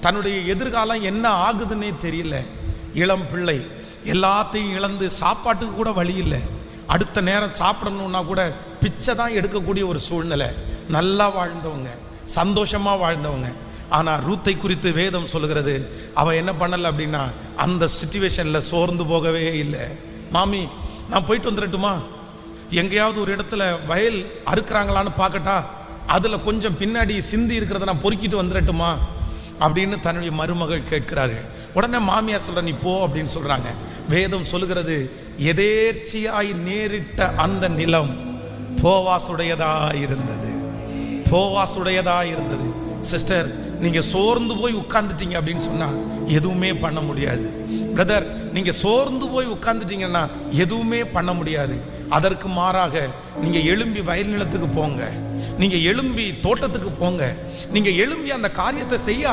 தன்னுடைய எதிர்காலம் என்ன ஆகுதுன்னே தெரியல. இளம் பிள்ளை எல்லாத்தையும் இழந்து சாப்பாட்டுக்கு கூட வழி இல்லை. அடுத்த நேரம் சாப்பிடணும்னா கூட பிச்சை தான் எடுக்கக்கூடிய ஒரு சூழ்நிலை. நல்லா வாழ்ந்தவங்க, சந்தோஷமா வாழ்ந்தவங்க. ஆனால் ரூத்தை குறித்து வேதம் சொல்லுகிறது, அவள் என்ன பண்ணலை அப்படின்னா அந்த சிச்சுவேஷனில் சோர்ந்து போகவே இல்லை. மாமி நான் போயிட்டு வந்துடட்டுமா, எங்கேயாவது ஒரு இடத்துல வயல் அறுக்கிறாங்களான்னு பார்க்கட்டா, அதில் கொஞ்சம் பின்னாடி சிந்தி இருக்கிறத நான் பொறுக்கிட்டு வந்துடட்டுமா அப்படின்னு தன்னுடைய மருமகள் கேட்கிறாரு. உடனே மாமியார் சொல்ற நீ போ அப்படின்னு சொல்றாங்க. வேதம் சொல்லுகிறது, எதேர்ச்சியாய் நேரிட்ட அந்த நிலம் போவாசுடையதா இருந்தது. போவாசுடையதா இருந்தது. சிஸ்டர், நீங்க சோர்ந்து போய் உட்கார்ந்துட்டீங்க அப்படின்னு சொன்னா எதுவுமே பண்ண முடியாது. பிரதர், நீங்க சோர்ந்து போய் உட்கார்ந்துட்டீங்கன்னா எதுவுமே பண்ண முடியாது. அதற்கு மாறாக நீங்க எழும்பி வயல் நிலத்துக்கு போங்க, நீங்க எழும்பி தோட்டத்துக்கு போங்க, நீங்க எழும்பி அந்த காரியத்தை செய்ய